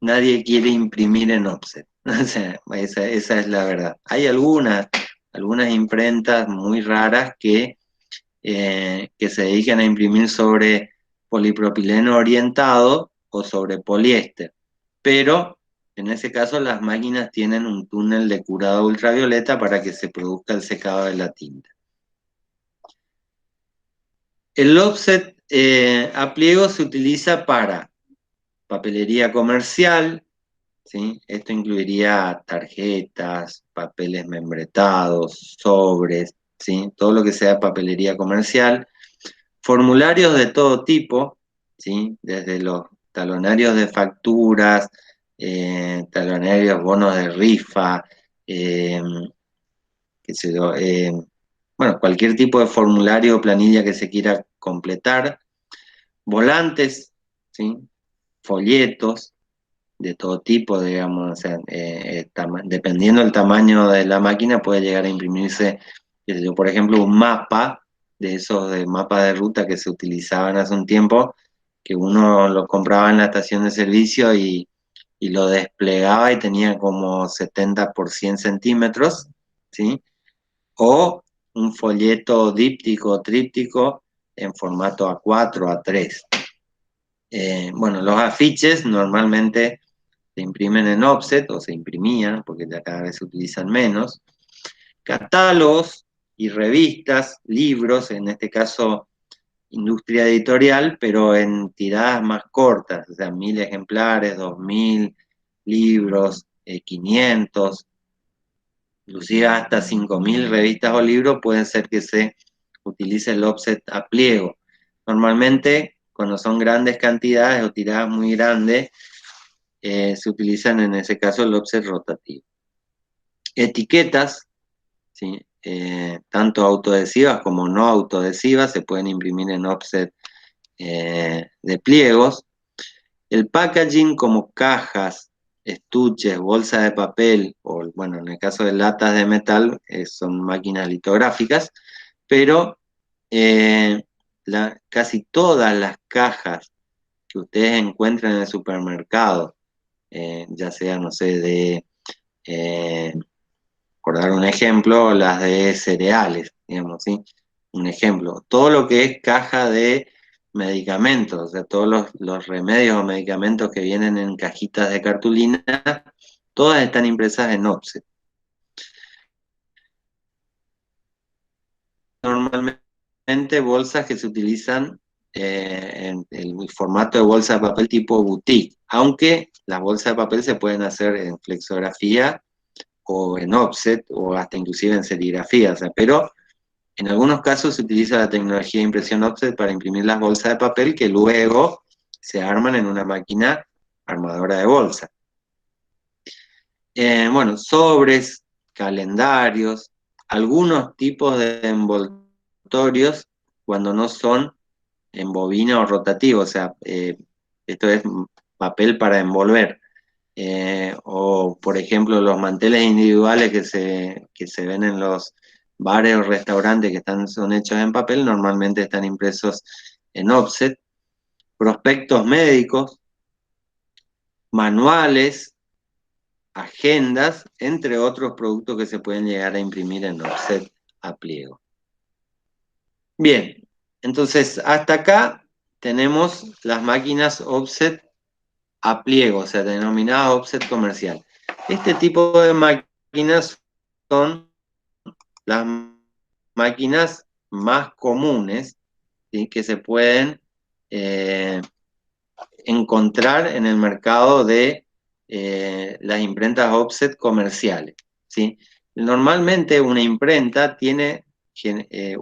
nadie quiere imprimir en offset. O sea, esa es la verdad. Hay algunas algunas imprentas muy raras que se dedican a imprimir sobre polipropileno orientado o sobre poliéster. Pero en ese caso las máquinas tienen un túnel de curado ultravioleta para que se produzca el secado de la tinta. El offset a pliego se utiliza para papelería comercial, ¿sí? Esto incluiría tarjetas, papeles membretados, sobres, ¿sí? Todo lo que sea papelería comercial. Formularios de todo tipo, ¿sí? Desde los talonarios de facturas, talonarios, bonos de rifa, eh, qué sé yo, bueno, cualquier tipo de formulario o planilla que se quiera completar, volantes, ¿sí? Folletos de todo tipo, digamos, o sea, dependiendo del tamaño de la máquina puede llegar a imprimirse, qué sé yo, por ejemplo, un mapa de esos de mapa de ruta que se utilizaban hace un tiempo, que uno lo compraba en la estación de servicio y lo desplegaba y tenía como 70 por 100 centímetros, ¿sí? O un folleto díptico o tríptico en formato A4, A3. Bueno, los afiches normalmente se imprimen en offset o se imprimían, porque ya cada vez se utilizan menos. Catálogos y revistas, libros, en este caso industria editorial, pero en tiradas más cortas, o sea, 1000 ejemplares, 2000 libros, 500, inclusive hasta 5000 revistas o libros, pueden ser que se utilice el offset a pliego. Normalmente, cuando son grandes cantidades o tiradas muy grandes, se utilizan en ese caso el offset rotativo. Etiquetas, ¿sí? Tanto autoadhesivas como no autoadhesivas, se pueden imprimir en offset de pliegos. El packaging como cajas, estuches, bolsas de papel, o bueno, en el caso de latas de metal, son máquinas litográficas, pero casi todas las cajas que ustedes encuentran en el supermercado, ya sea, no sé, eh, por dar un ejemplo, las de cereales, digamos, ¿sí? Un ejemplo, todo lo que es caja de medicamentos, o sea, todos los remedios o medicamentos que vienen en cajitas de cartulina, todas están impresas en offset. Normalmente bolsas que se utilizan en el formato de bolsa de papel tipo boutique, aunque las bolsas de papel se pueden hacer en flexografía o en offset o hasta inclusive en serigrafía, o sea, pero en algunos casos se utiliza la tecnología de impresión offset para imprimir las bolsas de papel que luego se arman en una máquina armadora de bolsa. Bueno, sobres, calendarios, algunos tipos de envoltorios cuando no son en bobina o rotativo, o sea, esto es papel para envolver. O por ejemplo los manteles individuales que se ven en los bares o restaurantes que son hechos en papel, normalmente están impresos en offset. Prospectos médicos, manuales, agendas, entre otros productos que se pueden llegar a imprimir en offset a pliego. Bien, entonces hasta acá tenemos las máquinas offset a pliego, o sea, denominadas offset comercial. Este tipo de máquinas son las máquinas más comunes, ¿sí? Que se pueden eh, encontrar en el mercado de las imprentas offset comerciales, ¿sí? Normalmente una imprenta tiene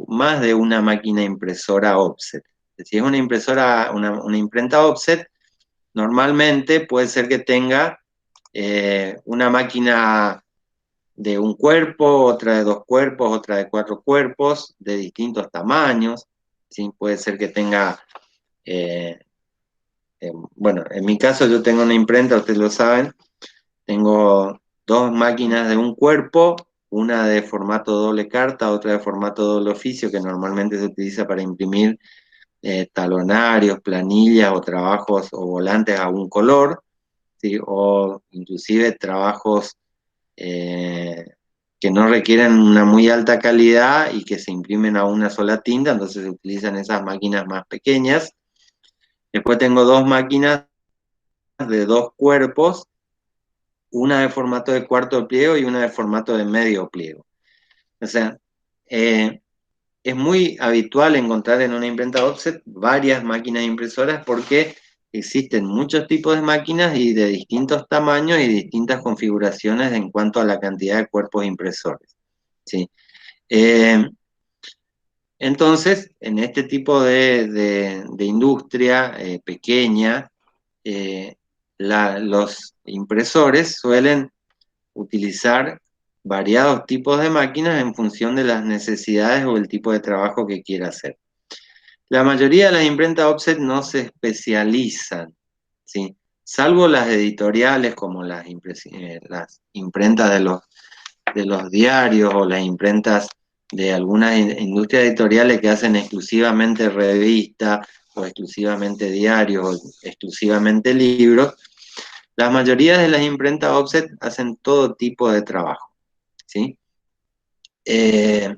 más de una máquina impresora offset. Si es una impresora, una imprenta offset, normalmente puede ser que tenga una máquina de un cuerpo, otra de dos cuerpos, otra de cuatro cuerpos, de distintos tamaños, ¿sí? Puede ser que tenga, eh, bueno, en mi caso yo tengo una imprenta, ustedes lo saben, tengo dos máquinas de un cuerpo, una de formato doble carta, otra de formato doble oficio, que normalmente se utiliza para imprimir talonarios, planillas o trabajos o volantes a un color, ¿sí? O inclusive trabajos que no requieren una muy alta calidad y que se imprimen a una sola tinta, entonces se utilizan esas máquinas más pequeñas. Después tengo dos máquinas de dos cuerpos, una de formato de cuarto pliego y una de formato de medio pliego. O sea, es muy habitual encontrar en una imprenta offset varias máquinas impresoras porque existen muchos tipos de máquinas y de distintos tamaños y distintas configuraciones en cuanto a la cantidad de cuerpos impresores, ¿sí? Eh, entonces, en este tipo de industria pequeña, eh, los impresores suelen utilizar variados tipos de máquinas en función de las necesidades o el tipo de trabajo que quiera hacer. La mayoría de las imprentas offset no se especializan, ¿sí? Salvo las editoriales como las imprentas de los diarios o las imprentas de algunas industrias editoriales que hacen exclusivamente revistas o exclusivamente diarios o exclusivamente libros. La mayoría de las imprentas offset hacen todo tipo de trabajo, ¿sí? Eh,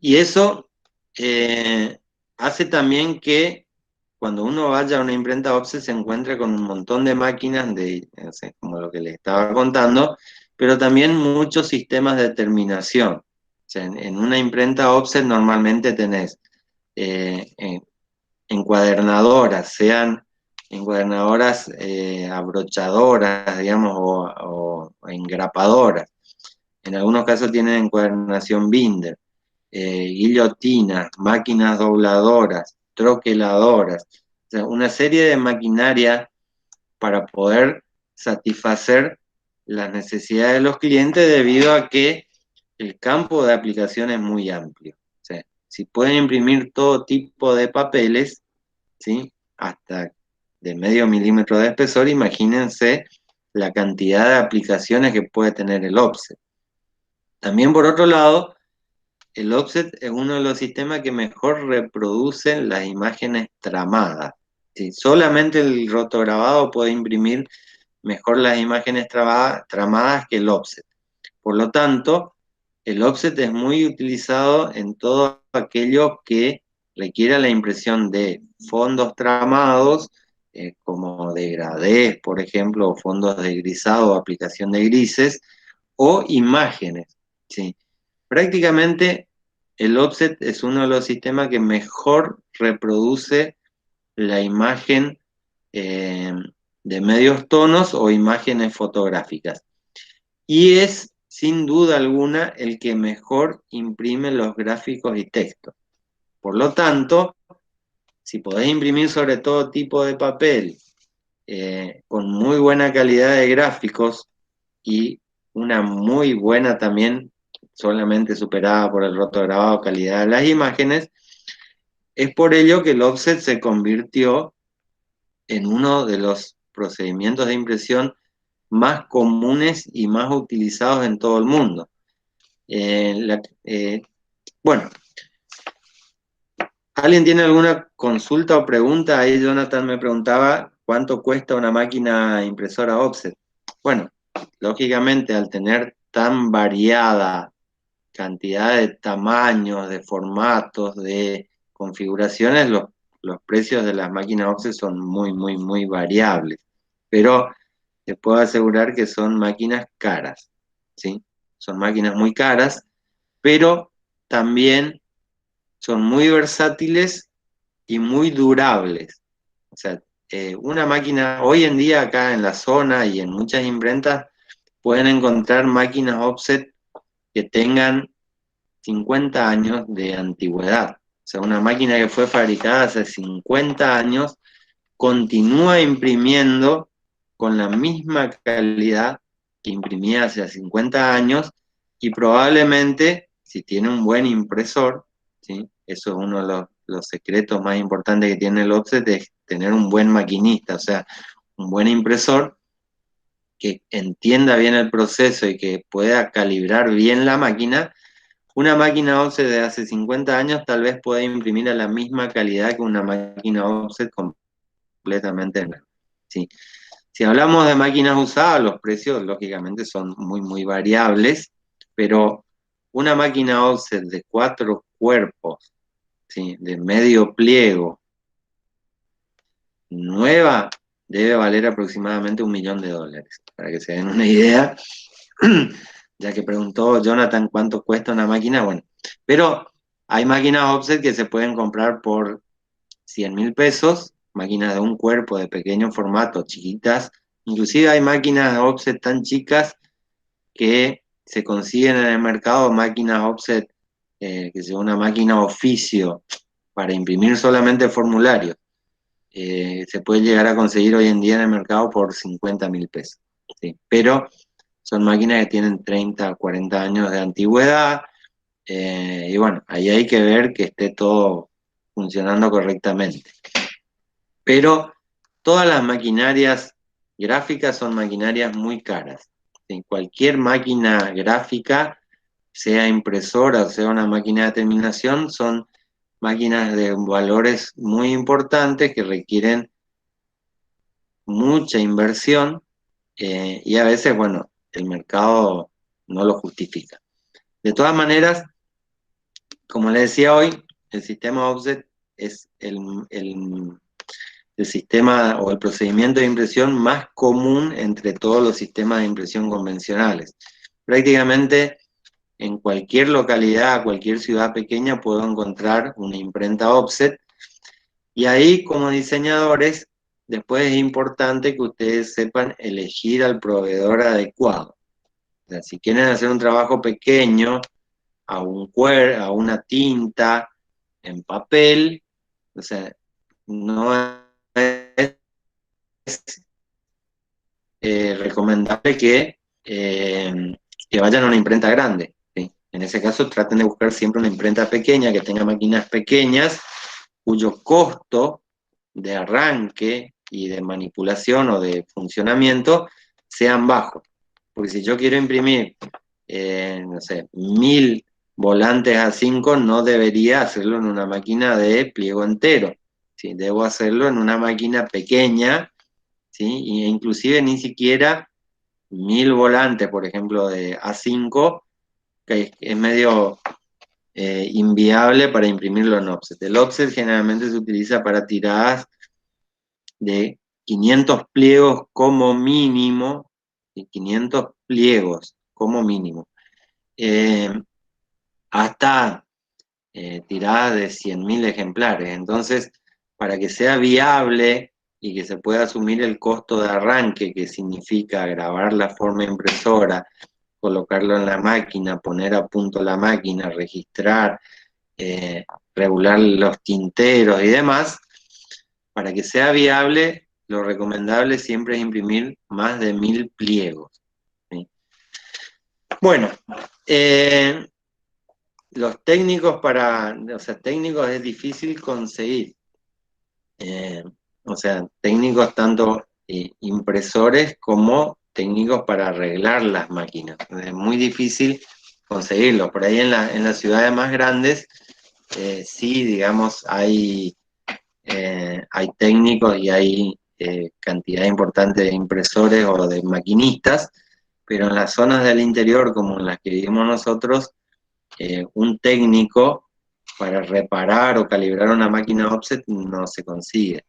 y eso hace también que cuando uno vaya a una imprenta offset se encuentre con un montón de máquinas, no sé, como lo que les estaba contando, pero también muchos sistemas de terminación. O sea, en una imprenta offset normalmente tenés eh, eh, encuadernadoras, sean encuadernadoras abrochadoras, digamos, o engrapadoras. En algunos casos tienen encuadernación binder, guillotinas, máquinas dobladoras, troqueladoras, o sea, una serie de maquinaria para poder satisfacer las necesidades de los clientes debido a que el campo de aplicación es muy amplio. O sea, si pueden imprimir todo tipo de papeles, ¿sí? Hasta de medio milímetro de espesor, imagínense la cantidad de aplicaciones que puede tener el offset. También por otro lado, el offset es uno de los sistemas que mejor reproducen las imágenes tramadas. ¿Sí? Solamente el rotograbado puede imprimir mejor las imágenes tramadas que el offset. Por lo tanto, el offset es muy utilizado en todo aquello que requiera la impresión de fondos tramados, como degradés, por ejemplo, o fondos de grisado o aplicación de grises, o imágenes, ¿sí? Prácticamente el offset es uno de los sistemas que mejor reproduce la imagen eh, de medios tonos o imágenes fotográficas. Y es, sin duda alguna, el que mejor imprime los gráficos y textos. Por lo tanto, si podés imprimir sobre todo tipo de papel, con muy buena calidad de gráficos y una muy buena también, solamente superada por el rotograbado, calidad de las imágenes, es por ello que el offset se convirtió en uno de los procedimientos de impresión más comunes y más utilizados en todo el mundo. Bueno, ¿alguien tiene alguna consulta o pregunta? Ahí Jonathan me preguntaba cuánto cuesta una máquina impresora offset. Bueno, lógicamente al tener tan variada cantidad de tamaños, de formatos, de configuraciones, los precios de las máquinas offset son muy, muy, muy variables. Pero te puedo asegurar que son máquinas caras, ¿sí? Son máquinas muy caras, pero también son muy versátiles y muy durables. O sea, una máquina, hoy en día acá en la zona y en muchas imprentas, pueden encontrar máquinas offset que tengan 50 años de antigüedad. O sea, una máquina que fue fabricada hace 50 años continúa imprimiendo con la misma calidad que imprimía hace 50 años y probablemente, si tiene un buen impresor, ¿sí? Eso es uno de los secretos más importantes que tiene el offset, es tener un buen maquinista, o sea, un buen impresor que entienda bien el proceso y que pueda calibrar bien la máquina. Una máquina offset de hace 50 años tal vez pueda imprimir a la misma calidad que una máquina offset completamente nueva. ¿Sí? Si hablamos de máquinas usadas, los precios lógicamente son muy, muy variables, pero una máquina offset de 4 cuerpos, ¿sí? De medio pliego, nueva, debe valer aproximadamente $1.000.000, para que se den una idea. Ya que preguntó Jonathan cuánto cuesta una máquina, bueno, pero hay máquinas offset que se pueden comprar por 100.000 pesos, máquinas de un cuerpo de pequeño formato, chiquitas. Inclusive hay máquinas offset tan chicas que se consiguen en el mercado, máquinas offset, que es una máquina oficio para imprimir solamente formularios. Se puede llegar a conseguir hoy en día en el mercado por 50.000 pesos. ¿Sí? Pero son máquinas que tienen 30, 40 años de antigüedad, y bueno, ahí hay que ver que esté todo funcionando correctamente. Pero todas las maquinarias gráficas son maquinarias muy caras. En cualquier máquina gráfica, sea impresora o sea una máquina de terminación, son máquinas de valores muy importantes que requieren mucha inversión, y a veces, bueno, el mercado no lo justifica. De todas maneras, como le decía hoy, el sistema offset es el sistema o el procedimiento de impresión más común entre todos los sistemas de impresión convencionales. Prácticamente en cualquier localidad, cualquier ciudad pequeña puedo encontrar una imprenta offset, y ahí como diseñadores después es importante que ustedes sepan elegir al proveedor adecuado. O sea, si quieren hacer un trabajo pequeño, a una tinta, en papel, o sea, no es recomendable que vayan a una imprenta grande, ¿sí? En ese caso traten de buscar siempre una imprenta pequeña, que tenga máquinas pequeñas, cuyo costo de arranque y de manipulación o de funcionamiento sean bajos. Porque si yo quiero imprimir, no sé, 1.000 volantes A5, no debería hacerlo en una máquina de pliego entero, ¿sí? Debo hacerlo en una máquina pequeña, ¿sí? E inclusive ni siquiera 1.000 volantes, por ejemplo, de A5, que es medio inviable para imprimirlo en offset. El offset generalmente se utiliza para tiradas de 500 pliegos como mínimo, y 500 pliegos como mínimo, eh, hasta tiradas de 100.000 ejemplares. Entonces, para que sea viable y que se pueda asumir el costo de arranque, que significa grabar la forma impresora, colocarlo en la máquina, poner a punto la máquina, registrar, regular los tinteros y demás, para que sea viable, lo recomendable siempre es imprimir más de 1.000 pliegos, ¿sí? Bueno, los técnicos o sea, técnicos es difícil conseguir. Eh, o sea, técnicos tanto impresores como técnicos para arreglar las máquinas. Es muy difícil conseguirlo. Por ahí en las ciudades más grandes, sí, digamos, hay técnicos y hay cantidad importante de impresores o de maquinistas, pero en las zonas del interior, como en las que vivimos nosotros, un técnico para reparar o calibrar una máquina offset no se consigue.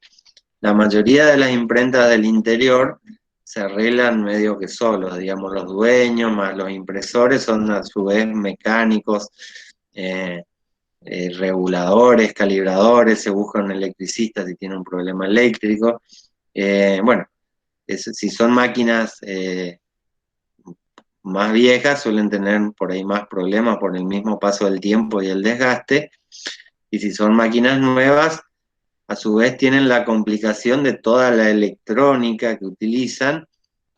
La mayoría de las imprentas del interior se arreglan medio que solos, digamos, los dueños más los impresores son a su vez mecánicos, eh, reguladores, calibradores, se busca un electricista si tiene un problema eléctrico. Bueno, si son máquinas más viejas suelen tener por ahí más problemas por el mismo paso del tiempo y el desgaste, y si son máquinas nuevas, a su vez tienen la complicación de toda la electrónica que utilizan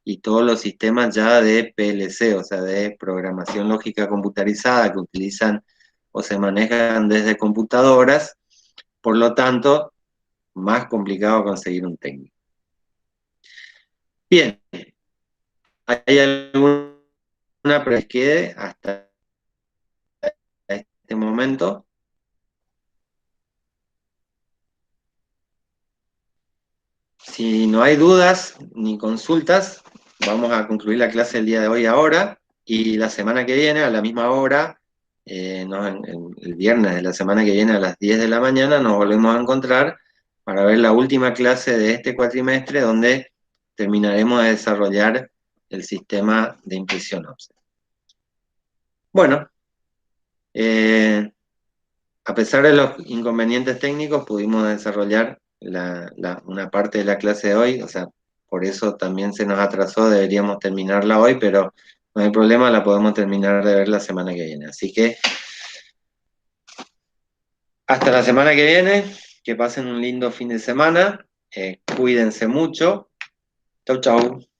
y todos los sistemas ya de PLC, o sea, de programación lógica computarizada que utilizan o se manejan desde computadoras, por lo tanto, más complicado conseguir un técnico. Bien, ¿hay alguna pregunta que quede hasta este momento? Si no hay dudas ni consultas, vamos a concluir la clase del día de hoy ahora y la semana que viene, a la misma hora, el viernes de la semana que viene a las 10 de la mañana, nos volvemos a encontrar para ver la última clase de este cuatrimestre, donde terminaremos de desarrollar el sistema de impresión offset. Bueno, a pesar de los inconvenientes técnicos, pudimos desarrollar una parte de la clase de hoy, o sea, por eso también se nos atrasó, deberíamos terminarla hoy, pero no hay problema, la podemos terminar de ver la semana que viene. Así que hasta la semana que viene, que pasen un lindo fin de semana, cuídense mucho. Chau, chau.